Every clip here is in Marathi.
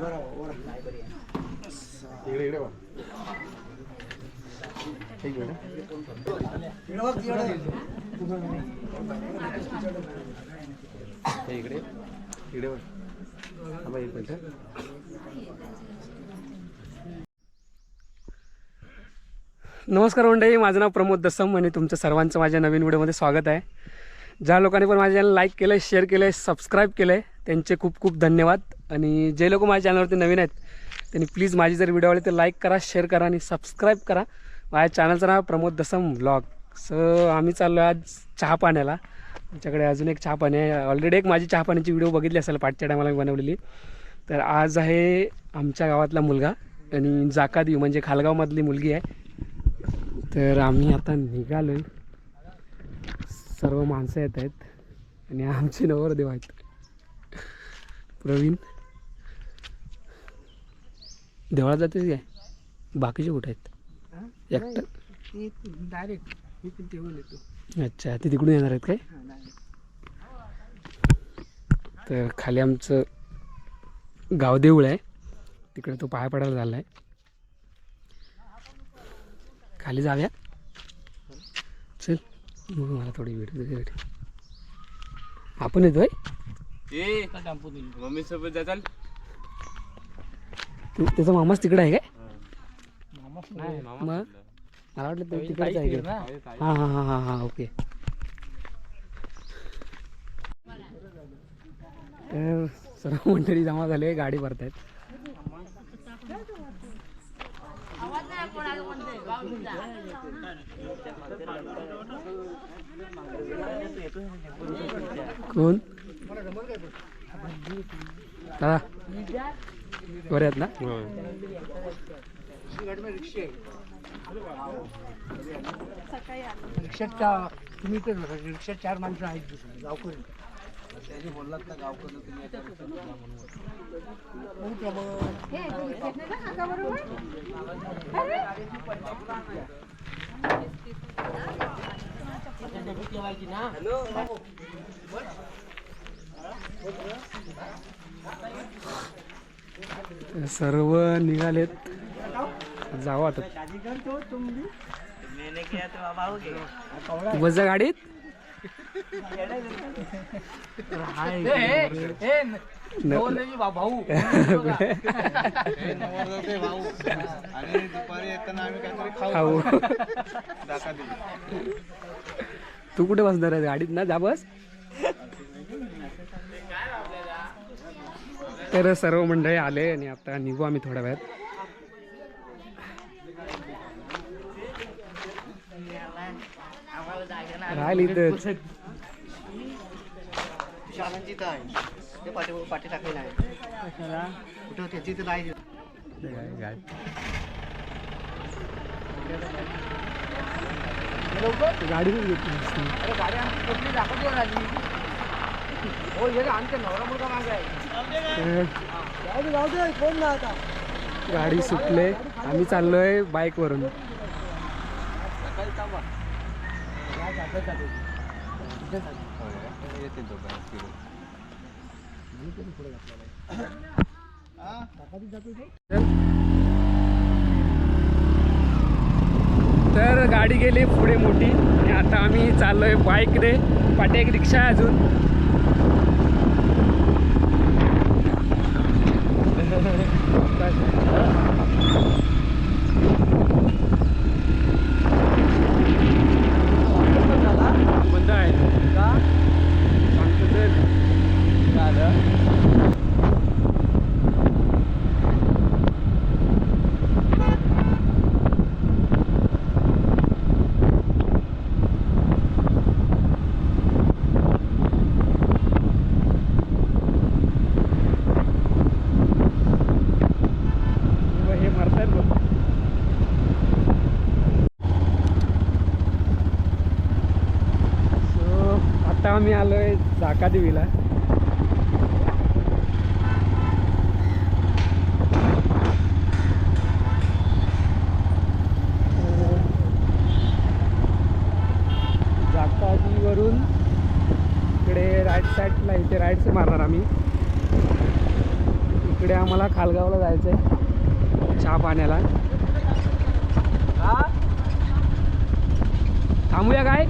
नमस्कार मंडळी, माझं नाव प्रमोद दसम आणि तुमचं सर्वांचं माझ्या नवीन व्हिडिओमध्ये स्वागत आहे. ज्या लोकांनी पण माझ्या चॅनल लाईक केलं आहे, शेअर केलं आहे, सबस्क्राईब केलं आहे त्यांचे खूप खूप धन्यवाद. आणि जे लोक माझ्या चॅनलवरती नवीन आहेत त्यांनी प्लीज माझी जर व्हिडिओ आवडले तर लाईक करा, शेअर करा आणि सबस्क्राईब करा. माझ्या चॅनलचं नाव प्रमोद दसम व्लॉग. आम्ही चाललो आज चहा पाण्याला. आमच्याकडे अजून एक चहा पाणी आहे. ऑलरेडी एक माझी चहा पाण्याची व्हिडिओ बघितली असेल पाठच्या टायमाला बनवलेली. तर आज आहे आमच्या गावातला मुलगा आणि जाकादेवी म्हणजे खालगावमधली मुलगी आहे. तर आम्ही आता निघालो आहे. सर्व माणसं येत आहेत आणि आमचे नवरदेव आहेत. प्रवीण देवळात जातेच काय, बाकीचे कुठे आहेत? एकटं डायरेक्ट येतो. अच्छा, ते तिकडून येणार आहेत काय? तर खाली आमचं गावदेऊळ आहे, तिकडे तो पाया पडायला झाला आहे. खाली जाऊया चल. मग मला थोडी वेळ आपण येतोय. मम्मी सोबत जाताल. त्याचा मामाच तिकडे आहे काय? नाही मग मला वाटलं ते तिकडेच आहे का? हां हां हां हां हां ओके. तर सर्व मंडळी जमा झाले, गाडी भरतायत. कोण दादा बरे आहेत ना? रिक्षात तुम्ही तर रिक्षात 4 माणसं आहेत गावकरी. बोललात ना गावकरी तुम्ही सर्व निघालेत, जाऊ आता. बस जा गाडीत. भाऊ आणि दुपारी येताना आम्ही काहीतरी खाऊ. तू कुठे बसणार आहे? गाडीत ना जा बस. तर सर्व मंडळी आले आणि आता निघू आम्ही थोड्या वेळात. राहिली तर पाठी टाकलेला आहे कुठं त्याची तर नाही. गाडी गाडी आमची कुठली दाखवली झाली. हो हे आमच्या नवरा मुलगा मागे आहे. कोण ना आता गाडी सुटले, आम्ही चाललोय बाईक वरून. तर गाडी गेली पुढे मोठी आणि आता आम्ही चाललोय बाईकने. पाठी एक रिक्षा आहे अजून. बंद आहे का सांगतो तर आम्ही आलोय जाकादेवीला. जाकादेवीवरून इकडे राईट साईडला इथे राईट मारणार आम्ही. इकडे आम्हाला खालगावला जायचं आहे चहा पाण्याला. थांबूया काय?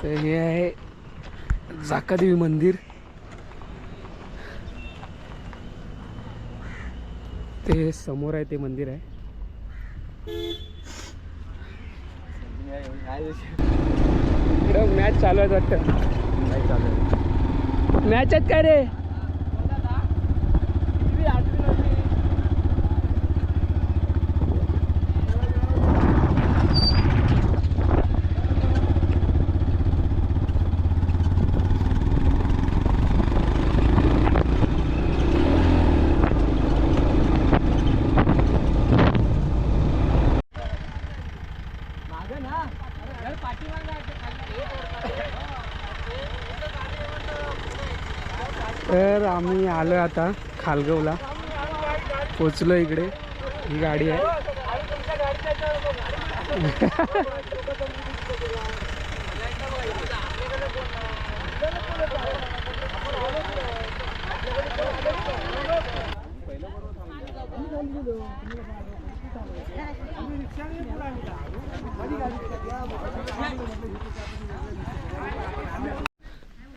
तर हे आहे जाकादेवी मंदिर. ते समोर आहे ते मंदिर आहे. इकडं मॅच चालू आहे वाटतं. मॅच आहेत काय रे? तर आम्ही आलो आता खालगावला, पोचलो इकडे. ही गाडी आहे.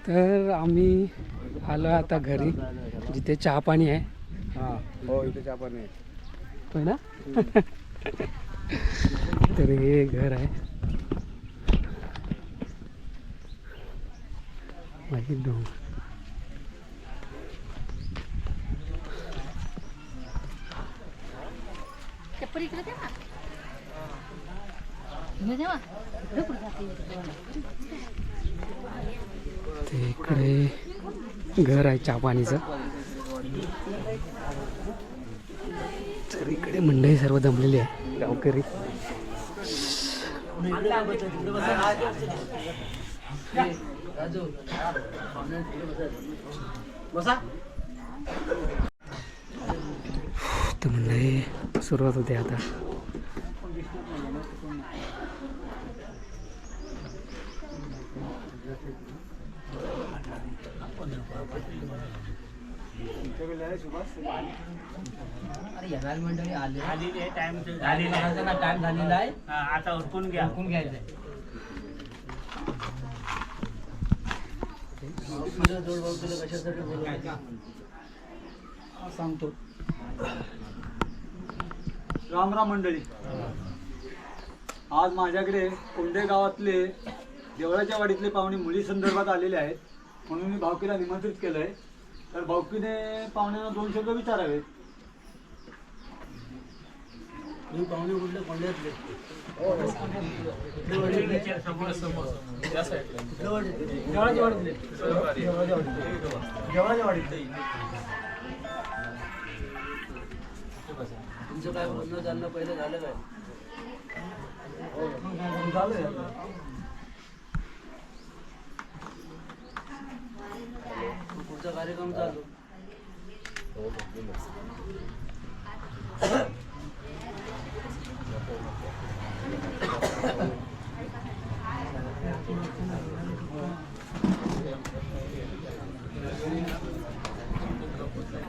तर आम्ही आलो आता घरी, जिथे चहा पाणी आहे. हां हो, इथे चहा पाणी आहे. होय ना? तर हे घर आहे. माझी डोंगर. ते इकडे घर आहे चहा पाणीचं. तर इकडे मंडळी सर्व जमलेली आहे, गावकरी. तर मंडळी सुरुवात होते आता. मंडळी आलेली आहे. टाइम झालेला आहे. आता उरकून घ्यायचं आहे. सांगतो. राम राम मंडळी. आज माझ्याकडे कोंडे गावातले देवळाच्या वाडीतले पाहुणे मुली संदर्भात आलेले आहेत, म्हणून मी भावकीला निमंत्रित केलंय. तर भावकीने पाहुण्यांना 2 शब्द विचारावेत. मी पाहुणे कुठले कोंड्यातले? देवळाच्या वाडीतले. तुमचं काय बोलणं चाललं पहिलं झालं काय? पुढचा कार्यक्रम चालू.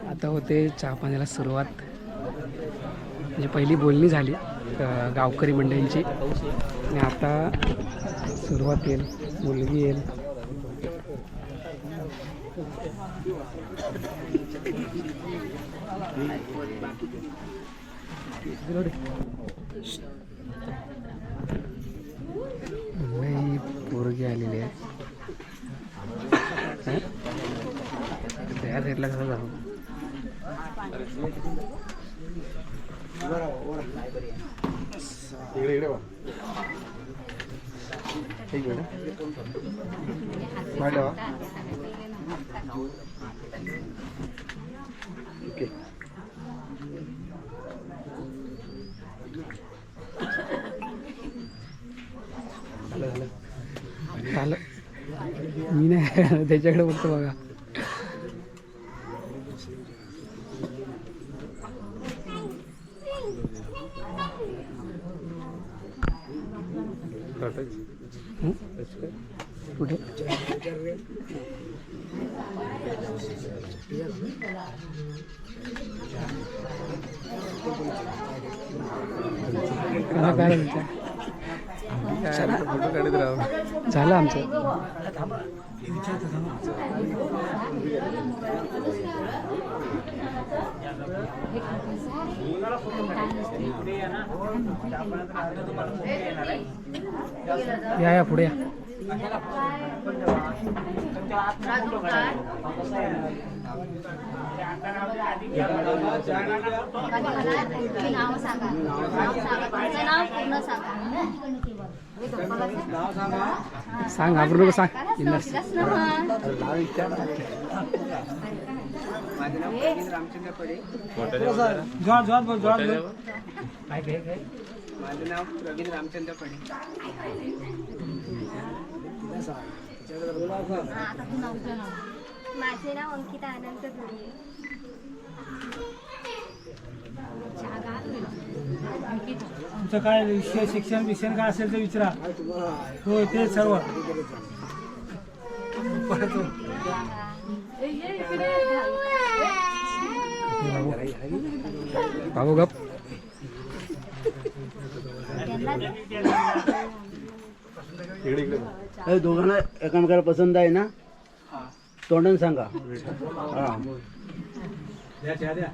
आता होते चहा पाण्याला सुरुवात. म्हणजे पहिली बोलणी झाली गावकरी मंडळींची, आणि आता सुरुवात येईल, मुलगी येईल. मुंबई पोरगी आलेली आहे. त्या साईडला कसं जाऊ? इकडे बा. ठीक आहे. ओके. झालं. मी नाही त्याच्याकडे बघतो बघा. कुठे फोटो काढत राहा. झालं आमचं. या पुढे या. नाव सांगा, तुमचं नाव पूर्ण सांगा. सांग घाबरू नको सांग. बिनधास्त. माझं नाव प्रवीण रामचंद्र पडे. जोरात बोल, जोरात बोल. माझं नाव प्रवीण रामचंद्र पडे. माझे नाव अंकिता अनंत धुळे. तुमचं काय विषय शिक्षण काय असेल ते विचारा. हो ते सर्व. बाबू गप. दोघांना एकामेकाला पसंत आहे ना? तोंडाने सांगा. हा. द्या चहा द्या.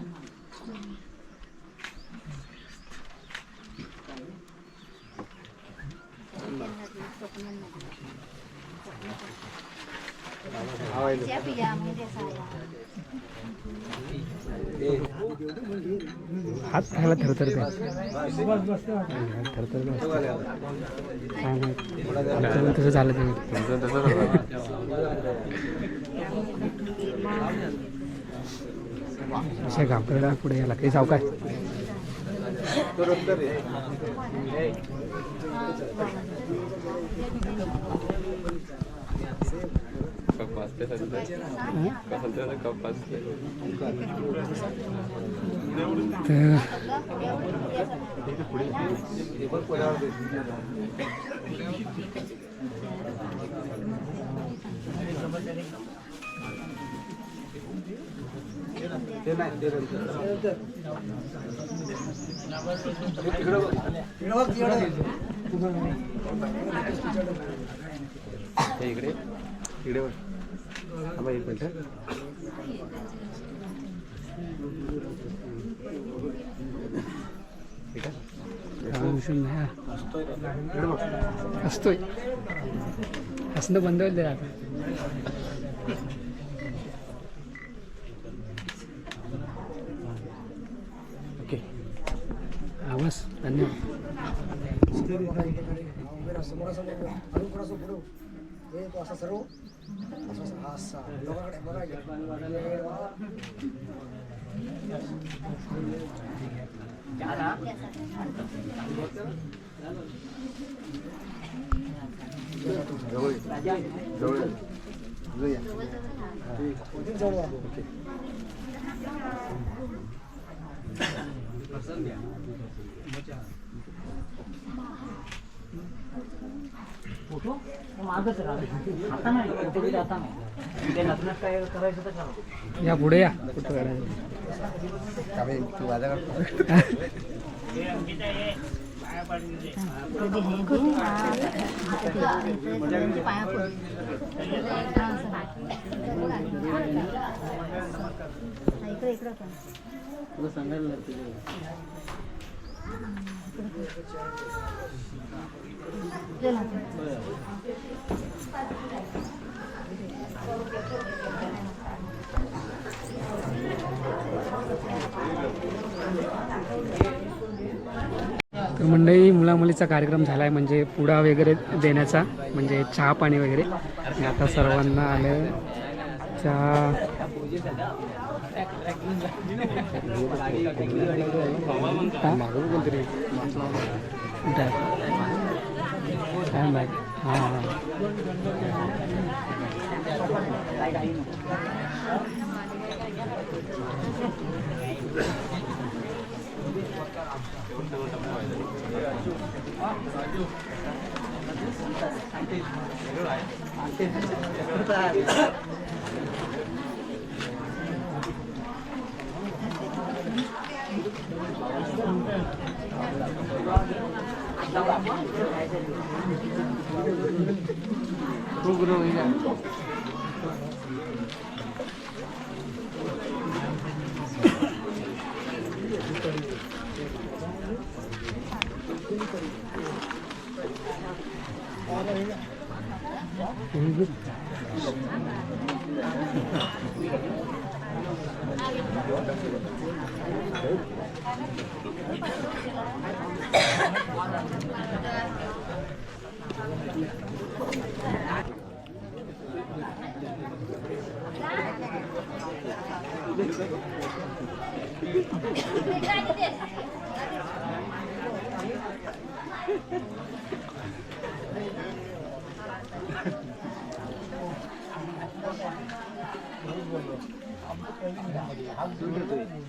हात खायला थरथरते. तसं झालं ते. अशा घाबरला पुढे याला काही सावकाश. इकडे इकडे थांबा एक मिनिट. ठीक आहे. असतोय हसणं बंद होईल आता. ओके. हा बस धन्यवाद. या पुढे या. कुठं काढायचं. तू वाजा तुला सांगायला लागते. तर मंडळी मुलामुलीचा कार्यक्रम झाला आहे म्हणजे पुडा वगैरे देण्याचा म्हणजे चहा पाणी वगैरे. आणि आता सर्वांना आलं चहा. काय माहिती. हां हां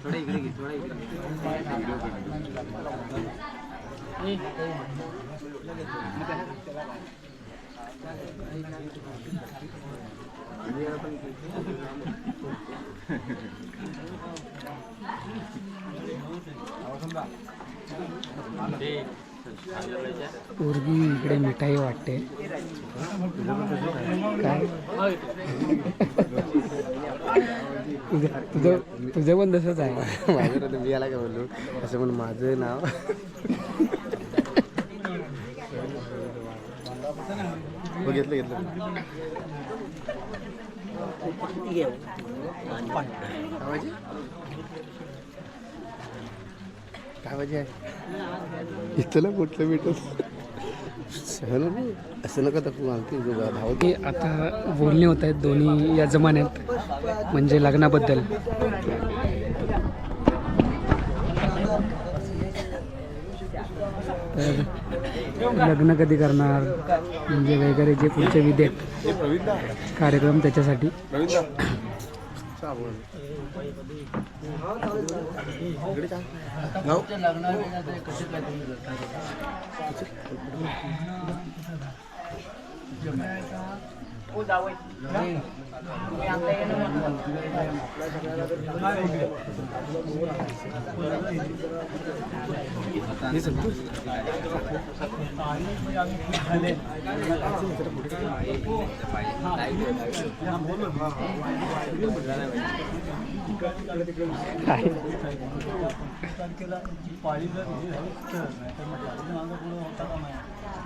थोडा इकडे घे, थोडा इकडे पोरगी इकडे मिठाई वाटते काय तुझं तुझं पण तसंच आहे. माझं तर मी याला काय बोललो असं म्हणून माझं नाव हो घेतलं घेतलं काय पाहिजे आहे इथलं कुठलं भेटत सहन नाही असं नका तू आमची धावत की आता बोलणे होत आहेत दोन्ही या जमान्यात म्हणजे लग्नाबद्दल. तर लग्न कधी करणार म्हणजे वगैरे जे पुढचे विधी आहेत कार्यक्रम त्याच्यासाठी पाळी जर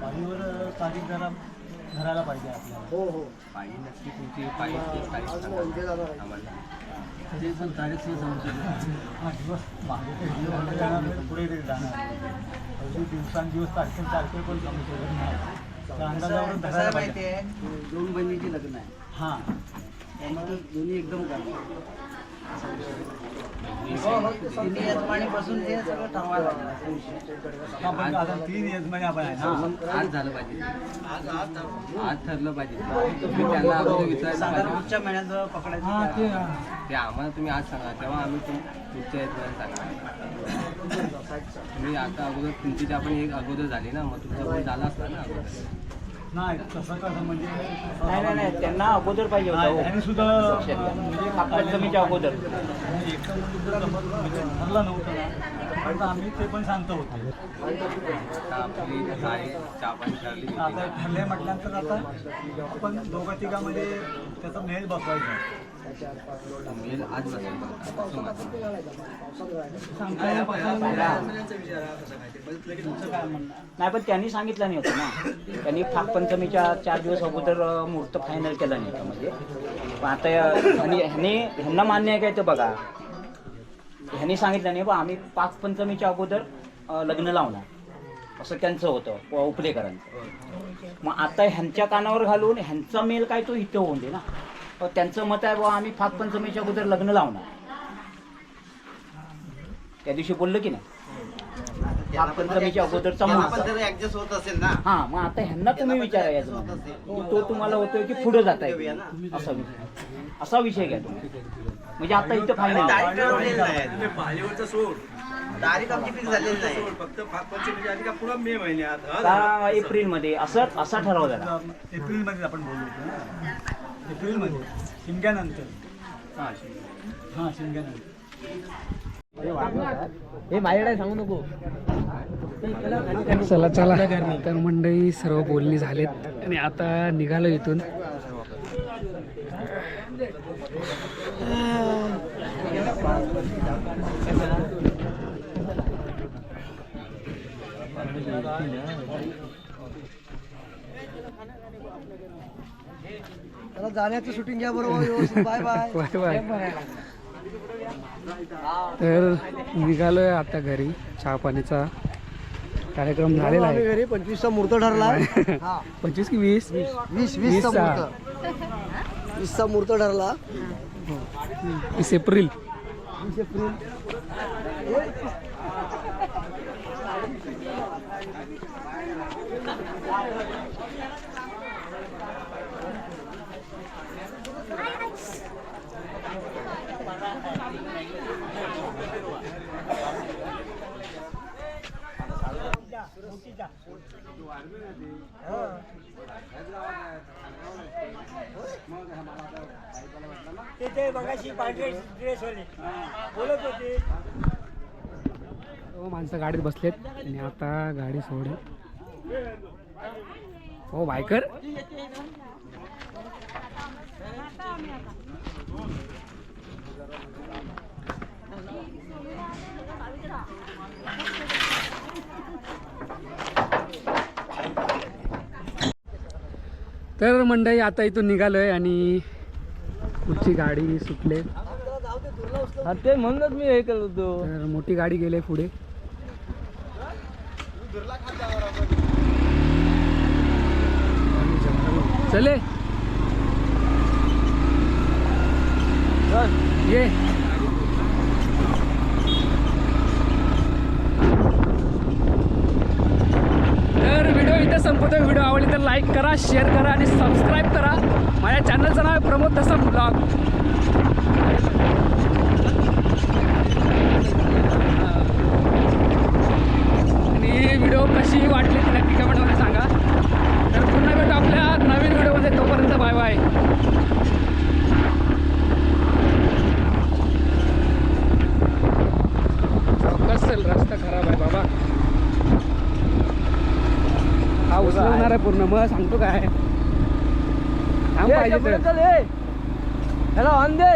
पाळीवर तारीख जरा धरायला पाहिजे आपल्याला. हो हो पाळी नक्की तुमची पाळी ते पण तारीख सांगू शकतो. हा दिवस मागे जाणार पुढे जाणार अगदी दिवसांदिवस तारखेला पण सांगू शकत नाही. त्या अंदाजावर धरायला पाहिजे. दोन बहिणीची लग्न आहे. हां त्यामुळे दोन्ही एकदम तिन्ही यजमानीपासून ते सगळं ठरवायला लागलं. हा पण आता 3 यजमानी आपण आहे ना. आज झालं पाहिजे, आज ठरलं पाहिजे. तुम्ही त्यांना अगोदर विचारायला पाहिजे. पुढच्या महिन्यात पकडायचं ते आम्हाला तुम्ही आज सांगा तेव्हा आम्ही पुढच्या यजमानी सांगा. तुम्ही आता अगोदर तुमची जी आपण एक अगोदर झाली ना मग तुमचं पण झालं असतं ना अगोदर. नाही तसं कसं म्हणजे नाही त्यांना अगोदर पाहिजे ह्याने सुद्धा म्हणजे जमीच्या अगोदर एकदम म्हणजे ठरलं नव्हतं ना आता आम्ही ते पण शांत होतो. आपली चहा पाणी ठरली आता ठरले म्हटल्यानंतर आता आपण दोघं तिघामध्ये त्याचा मेल बसवायचा. मेल आज नाही पण त्यांनी सांगितलं नाही होतं ना. त्यांनी नागपंचमीच्या 4 दिवस अगोदर मुहूर्त फायनल केला नाही त्यामध्ये. पण आता ह्यांना मान्य आहे काय ते बघा. ह्यांनी सांगितलं नाही बा आम्ही नागपंचमीच्या अगोदर लग्न लावणार असं त्यांचं होतं उपलेकरांचं. मग आता ह्यांच्या कानावर घालून ह्यांचा मेल काय तो इथं होऊन दे ना. त्यांचं मत आहे बाबा आम्ही नागपंचमीच्या अगोदर लग्न लावणार. त्या दिवशी बोललं की नाही नागपंचमीच्या अगोदरचा ऍडजस्ट होत असेल ना. हा मग आता ह्यांना तुम्ही विचारा याचं की तो तुम्हाला होतोय की पुढे जात आहे असा विषय घ्या तुम्ही. म्हणजे आता इथं फायनल तारीख ठरवलेली नाही पाळीवरचं सोड तारीख आमची फिक्स झालेली नाही फक्त नागपंचमीच्या आधी का पुढं मे महिन्यात का एप्रिलमध्ये असा ठरवलेला. एप्रिलमध्ये आपण बोललो होतो ना. एप्रिलमध्ये शिमग्यानंतर. हां शिमग्यानंतर. चला चला तर मंडळी सर्व बोलणी झालेत आणि आता निघालो इथून. जाण्याचं शूटिंग घ्या बरोबर. Bye bye. Bye bye. तर निघालोय आता घरी. चहा पाणीचा कार्यक्रम झालेला आहे. घरी 25चा मुहूर्त ठरला. 25 की 20? 20चा मुहूर्त ठरला. 20 एप्रिल. ते बघाशी पांढरे ड्रेस वाले बोलत होते. माणसं गाडीत बसलेत आणि आता गाडी सोडेल. हो बायकर. तर मंडळी आता इथून निघालोय आणि पुढची गाडी सुटले. ते म्हणूनच मी हे करत होतो. तर मोठी गाडी गेले पुढे. चले ये. तर व्हिडिओ इथे संपतोय. व्हिडिओ आवडली तर लाईक करा, शेअर करा आणि सबस्क्राईब करा. माझ्या चॅनलचं नाव आहे प्रमोद दसम ब्लॉग. आणि व्हिडिओ कशी वाटली ती नक्की कमेंटमध्ये सांगा. तर पुन्हा भेटू आपल्या नवीन व्हिडिओमध्ये. तोपर्यंत बाय बाय. चल रस्ता खराब आहे बाबा. हा उचलवणार आहे पूर्ण. मग सांगतो काय थांब पाहिजे तर. ह्याला ऑन दे.